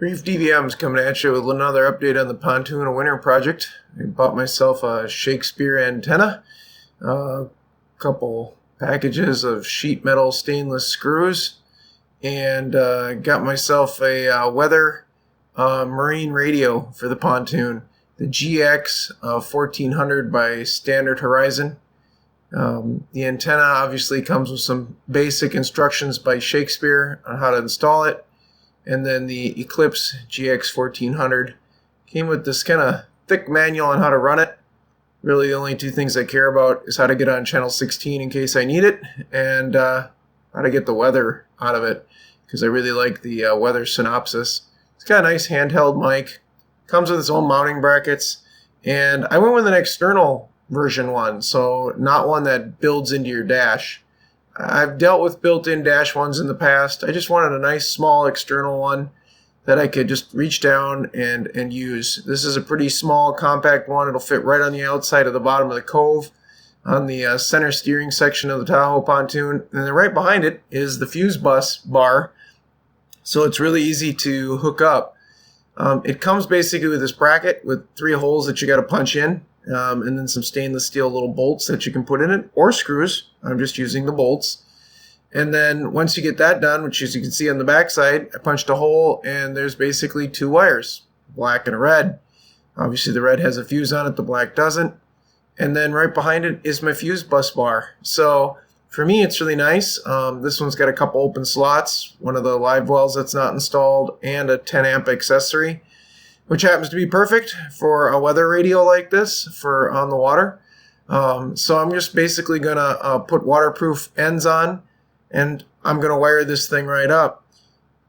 ReefDVMs coming at you with another update on the pontoon winter project. I bought myself a Shakespeare Antenna, a couple packages of sheet metal stainless screws, and got myself a weather marine radio for the pontoon, the GX 1400 by Standard Horizon. The antenna obviously comes with some basic instructions by Shakespeare on how to install it. And then the Eclipse GX 1400 came with this kind of thick manual on how to run it. Really the only two things I care about is how to get on channel 16 in case I need it, and how to get the weather out of it, because I really like the weather synopsis. It's got a nice handheld mic, comes with its own mounting brackets, and I went with an external version one, so not one that builds into your dash. I've dealt with built-in dash ones in the past. I just wanted a nice small external one that I could just reach down and use. This is a pretty small, compact one. It'll fit right on the outside of the bottom of the cove on the center steering section of the Tahoe pontoon. And then right behind it is the fuse bus bar, so it's really easy to hook up. It comes basically with this bracket with 3 holes that you got to punch in. And then some stainless steel little bolts that you can put in it, or screws. I'm just using the bolts. And then once you get that done, which as you can see on the back side, I punched a hole and there's basically 2 wires, black and a red. Obviously the red has a fuse on it, the black doesn't. And then right behind it is my fuse bus bar. So for me it's really nice. This one's got a couple open slots, one of the live wells that's not installed, and a 10 amp accessory, which happens to be perfect for a weather radio like this for on the water. So I'm just basically going to put waterproof ends on, and I'm going to wire this thing right up.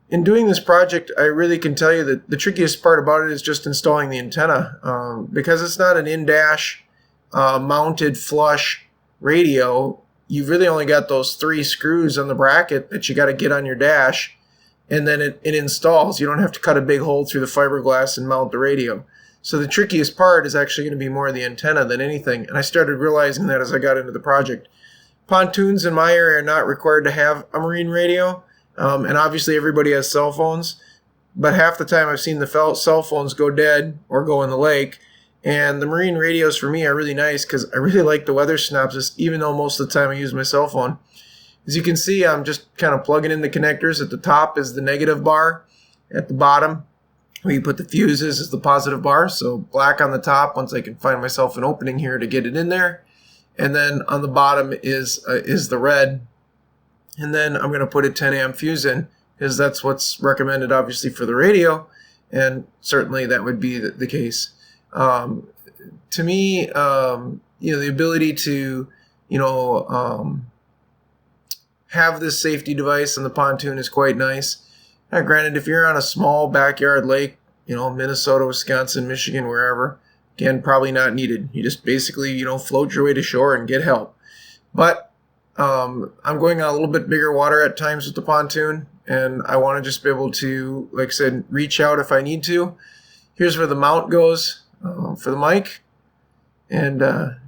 In doing this project, I really can tell you that the trickiest part about it is just installing the antenna. Because it's not an in-dash mounted flush radio, you've really only got those 3 screws on the bracket that you got to get on your dash. And then it installs. You don't have to cut a big hole through the fiberglass and mount the radio. So the trickiest part is actually going to be more the antenna than anything. And I started realizing that as I got into the project. Pontoons in my area are not required to have a marine radio. And obviously everybody has cell phones. But half the time I've seen the cell phones go dead or go in the lake. And the marine radios for me are really nice because I really like the weather synopsis, even though most of the time I use my cell phone. As you can see, I'm just kind of plugging in the connectors. At the top is the negative bar. At the bottom, where you put the fuses, is the positive bar. So black on the top, once I can find myself an opening here to get it in there. And then on the bottom is the red. And then I'm going to put a 10 amp fuse in, because that's what's recommended, obviously, for the radio. And certainly that would be the case. To me, the ability to, have this safety device on the pontoon is quite nice. Now, granted, if you're on a small backyard lake, Minnesota, Wisconsin, Michigan, wherever, again, probably not needed. You just basically, float your way to shore and get help. But I'm going on a little bit bigger water at times with the pontoon, and I want to just be able to, like I said, reach out if I need to. Here's where the mount goes for the mic. And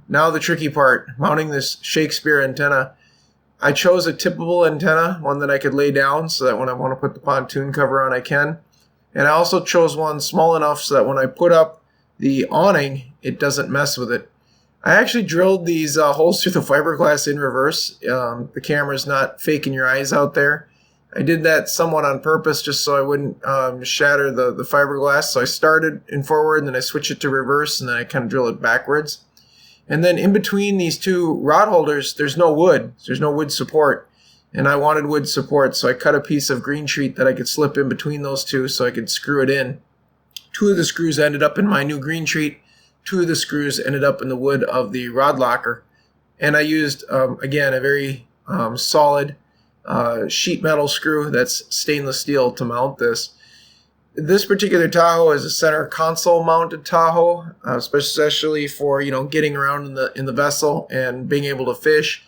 now the tricky part, mounting this Shakespeare antenna. I chose a tippable antenna, one that I could lay down so that when I want to put the pontoon cover on, I can. And I also chose one small enough so that when I put up the awning, it doesn't mess with it. I actually drilled these holes through the fiberglass in reverse. The camera's not faking your eyes out there. I did that somewhat on purpose just so I wouldn't shatter the fiberglass. So I started in forward, and then I switch it to reverse, and then I kind of drill it backwards. And then in between these 2 rod holders, there's no wood. There's no wood support. And I wanted wood support, so I cut a piece of green sheet that I could slip in between those 2 so I could screw it in. 2 of the screws ended up in my new green sheet. 2 of the screws ended up in the wood of the rod locker. And I used, again, a very solid sheet metal screw that's stainless steel to mount this. This particular Tahoe is a center console mounted Tahoe, especially for getting around in the vessel and being able to fish.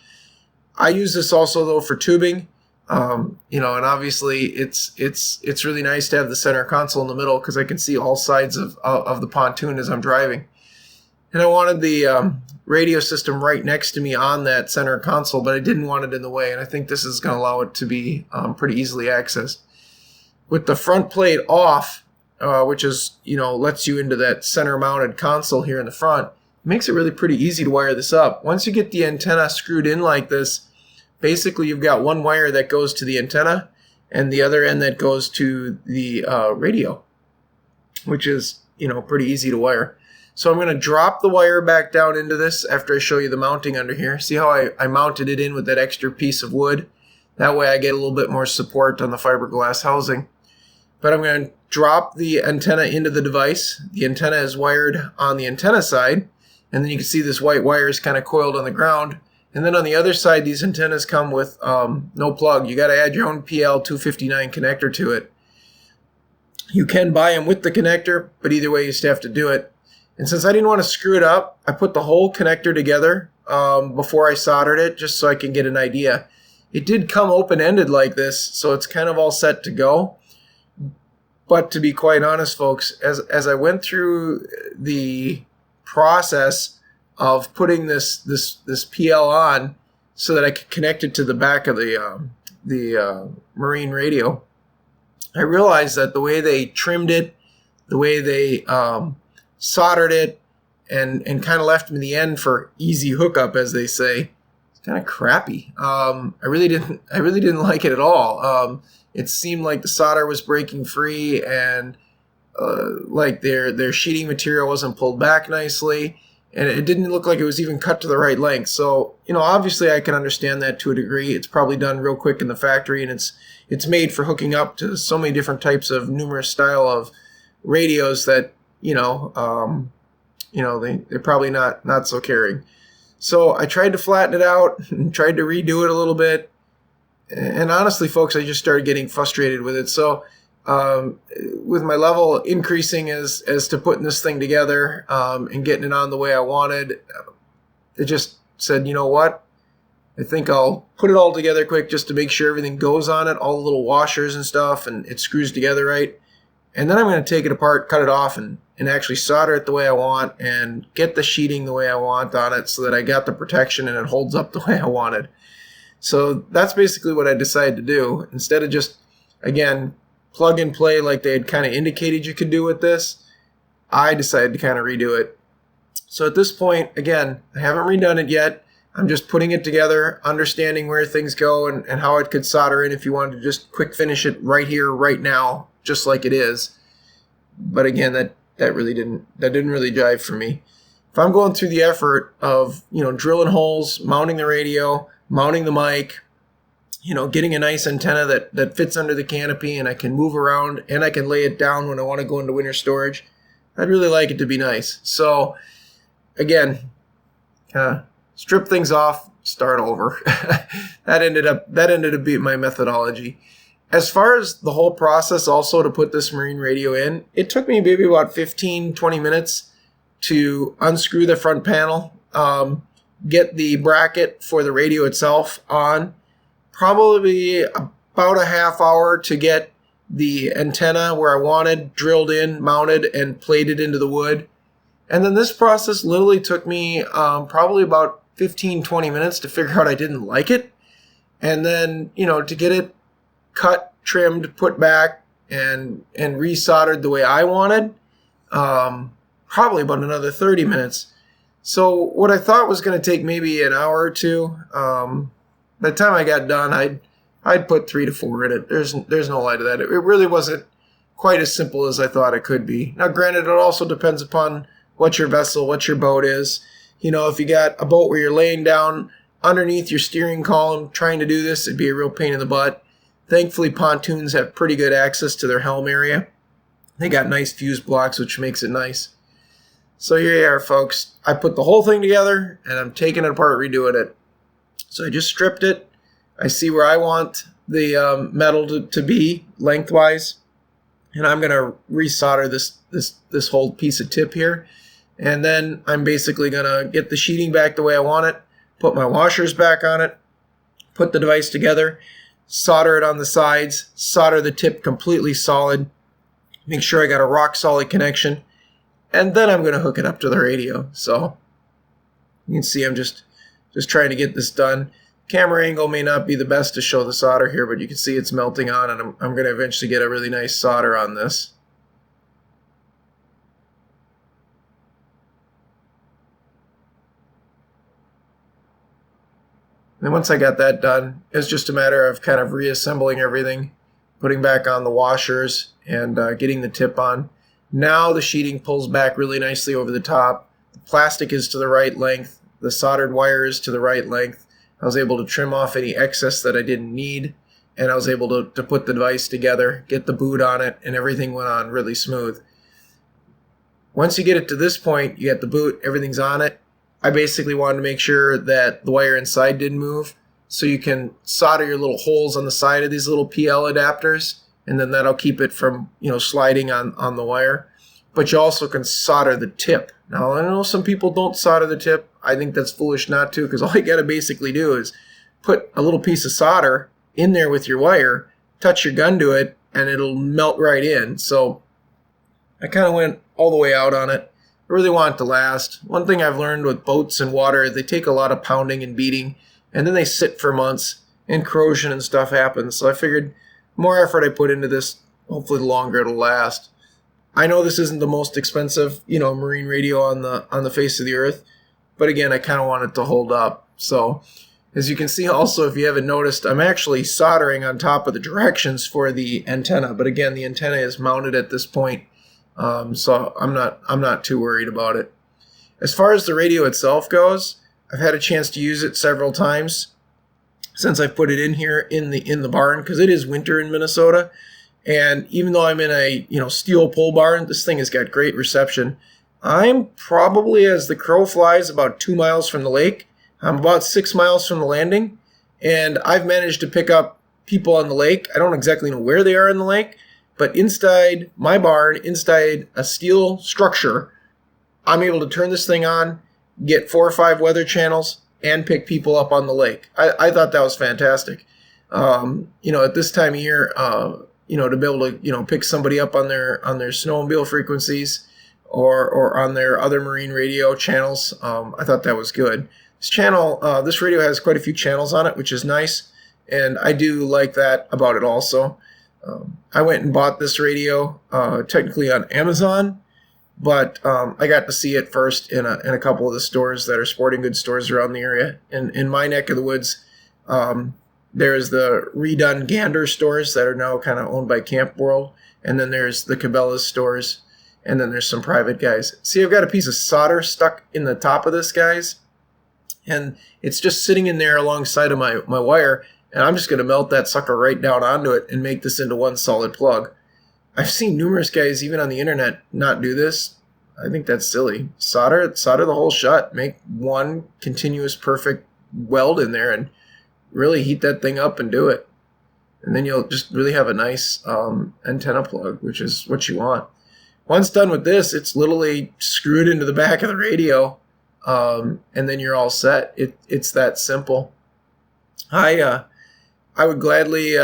I use this also though for tubing, and obviously it's really nice to have the center console in the middle because I can see all sides of the pontoon as I'm driving. And I wanted the radio system right next to me on that center console, but I didn't want it in the way, and I think this is going to allow it to be pretty easily accessed. With the front plate off, which is, lets you into that center mounted console here in the front, makes it really pretty easy to wire this up. Once you get the antenna screwed in like this, basically you've got one wire that goes to the antenna and the other end that goes to the radio, which is, pretty easy to wire. So I'm going to drop the wire back down into this after I show you the mounting under here. See how I mounted it in with that extra piece of wood? That way I get a little bit more support on the fiberglass housing. But I'm going to drop the antenna into the device. The antenna is wired on the antenna side, and then you can see this white wire is kind of coiled on the ground. And then on the other side, these antennas come with no plug. You got to add your own PL-259 connector to it. You can buy them with the connector, but either way you still have to do it. And since I didn't want to screw it up, I put the whole connector together before I soldered it, just so I can get an idea. It did come open-ended like this, so it's kind of all set to go. But to be quite honest, folks, as I went through the process of putting this PL on so that I could connect it to the back of the marine radio, I realized that the way they trimmed it, the way they soldered it, and kind of left me the end for easy hookup, as they say, it's kind of crappy. I really didn't like it at all. It seemed like the solder was breaking free, and like their sheeting material wasn't pulled back nicely, and it didn't look like it was even cut to the right length. So, obviously I can understand that to a degree. It's probably done real quick in the factory, and it's made for hooking up to so many different types of numerous style of radios that, they're probably not so caring. So I tried to flatten it out and tried to redo it a little bit. And honestly, folks, I just started getting frustrated with it. So with my level increasing as to putting this thing together and getting it on the way I wanted, it just said, you know what? I think I'll put it all together quick just to make sure everything goes on it, all the little washers and stuff, and it screws together right. And then I'm going to take it apart, cut it off, and actually solder it the way I want and get the sheeting the way I want on it so that I got the protection and it holds up the way I wanted. So that's basically what I decided to do. Instead of just, again, plug and play like they had kind of indicated you could do with this, I decided to kind of redo it. So at this point, again, I haven't redone it yet. I'm just putting it together, understanding where things go and how it could solder in if you wanted to just quick finish it right here, right now, just like it is. But again, that didn't really jive for me. If I'm going through the effort of, drilling holes, mounting the radio, mounting the mic, getting a nice antenna that fits under the canopy and I can move around and I can lay it down when I want to go into winter storage, I'd really like it to be nice. So again, strip things off, start over. That ended up being my methodology. As far as the whole process also to put this marine radio in, it took me maybe about 15-20 minutes to unscrew the front panel, get the bracket for the radio itself on, probably about a half hour to get the antenna where I wanted drilled in, mounted, and plated into the wood. And then this process literally took me probably about 15-20 minutes to figure out I didn't like it. And then, to get it cut, trimmed, put back, and resoldered the way I wanted, probably about another 30 minutes. So what I thought was going to take maybe an hour or two, by the time I got done, I'd put 3 to 4 in it. There's no lie to that. It really wasn't quite as simple as I thought it could be. Now, granted, it also depends upon what your vessel, what your boat is. If you got a boat where you're laying down underneath your steering column trying to do this, it'd be a real pain in the butt. Thankfully, pontoons have pretty good access to their helm area. They got nice fuse blocks, which makes it nice. So here you are, folks. I put the whole thing together, and I'm taking it apart, redoing it. So I just stripped it. I see where I want the metal to be lengthwise, and I'm going to resolder this whole piece of tip here. And then I'm basically going to get the sheeting back the way I want it, put my washers back on it, put the device together, solder it on the sides, solder the tip completely solid, make sure I got a rock solid connection, and then I'm going to hook it up to the radio. So you can see I'm just trying to get this done. Camera angle may not be the best to show the solder here, but you can see it's melting on, and I'm going to eventually get a really nice solder on this. then once I got that done, it was just a matter of kind of reassembling everything, putting back on the washers, and getting the tip on. Now the sheeting pulls back really nicely over the top. The plastic is to the right length. The soldered wire is to the right length. I was able to trim off any excess that I didn't need, and I was able to put the device together, get the boot on it, and everything went on really smooth. Once you get it to this point, you get the boot, everything's on it. I basically wanted to make sure that the wire inside didn't move, so you can solder your little holes on the side of these little PL adapters, and then that'll keep it from, sliding on the wire. But you also can solder the tip. Now, I know some people don't solder the tip. I think that's foolish not to, because all you got to basically do is put a little piece of solder in there with your wire, touch your gun to it, and it'll melt right in. So I kind of went all the way out on it. I really want it to last. One thing I've learned with boats and water, they take a lot of pounding and beating, and then they sit for months, and corrosion and stuff happens. So I figured the more effort I put into this, hopefully the longer it'll last. I know this isn't the most expensive, marine radio on the face of the earth, but again, I kind of want it to hold up. So as you can see also, if you haven't noticed, I'm actually soldering on top of the directions for the antenna. But again, the antenna is mounted at this point, so I'm not too worried about it. As far as the radio itself goes, I've had a chance to use it several times since I put it in here in the barn, because it is winter in Minnesota. And even though I'm in a steel pole barn, this thing has got great reception. I'm probably, as the crow flies, about 2 miles from the lake. I'm about 6 miles from the landing, and I've managed to pick up people on the lake. I don't exactly know where they are in the lake, but inside my barn, inside a steel structure, I'm able to turn this thing on, get 4 or 5 weather channels, and pick people up on the lake. I thought that was fantastic. At this time of year, to be able to pick somebody up on their snowmobile frequencies or on their other marine radio channels, I thought that was good. This radio has quite a few channels on it, which is nice, and I do like that about it also. I went and bought this radio technically on Amazon, but I got to see it first in a couple of the stores that are sporting goods stores around the area. And in my neck of the woods, there's the redone Gander stores that are now kind of owned by Camp World, and then there's the Cabela's stores, and then there's some private guys. See, I've got a piece of solder stuck in the top of this, guys, and it's just sitting in there alongside of my wire, and I'm just going to melt that sucker right down onto it and make this into one solid plug. I've seen numerous guys, even on the internet, not do this. I think that's silly. Solder the hole shut. Make one continuous perfect weld in there and really heat that thing up and do it. And then you'll just really have a nice antenna plug, which is what you want. Once done with this, it's literally screwed into the back of the radio, and then you're all set. It's that simple. I would gladly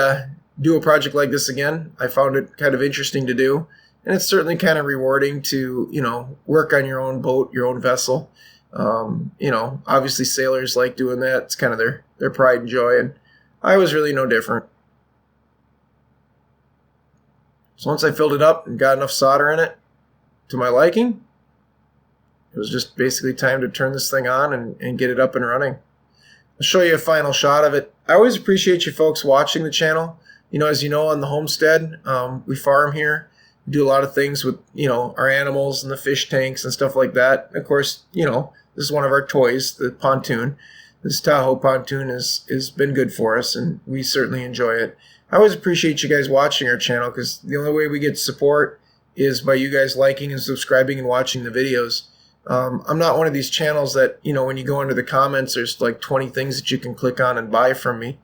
do a project like this again. I found it kind of interesting to do, and it's certainly kind of rewarding to work on your own boat, your own vessel. Obviously sailors like doing that. It's kind of their pride and joy, and I was really no different. So once I filled it up and got enough solder in it to my liking, it was just basically time to turn this thing on and get it up and running. I'll show you a final shot of it. I always appreciate you folks watching the channel. As you know, on the homestead, we farm here. We do a lot of things with, our animals and the fish tanks and stuff like that. And of course, this is one of our toys, the pontoon. This Tahoe pontoon has been good for us, and we certainly enjoy it. I always appreciate you guys watching our channel, because the only way we get support is by you guys liking and subscribing and watching the videos. I'm not one of these channels that, when you go into the comments, there's like 20 things that you can click on and buy from me.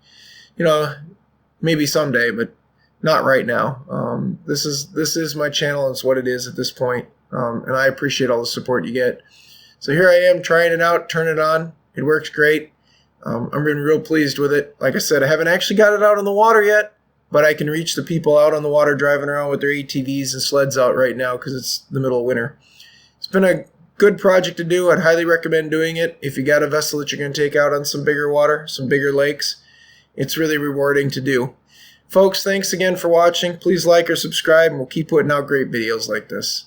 Maybe someday, but not right now. This is my channel, and it's what it is at this point. And I appreciate all the support you get. So here I am trying it out, turn it on. It works great. I've been real pleased with it. Like I said, I haven't actually got it out on the water yet, but I can reach the people out on the water driving around with their ATVs and sleds out right now because it's the middle of winter. It's been a good project to do. I'd highly recommend doing it if you got a vessel that you're going to take out on some bigger water, some bigger lakes. It's really rewarding to do. Folks, thanks again for watching. Please like or subscribe, and we'll keep putting out great videos like this.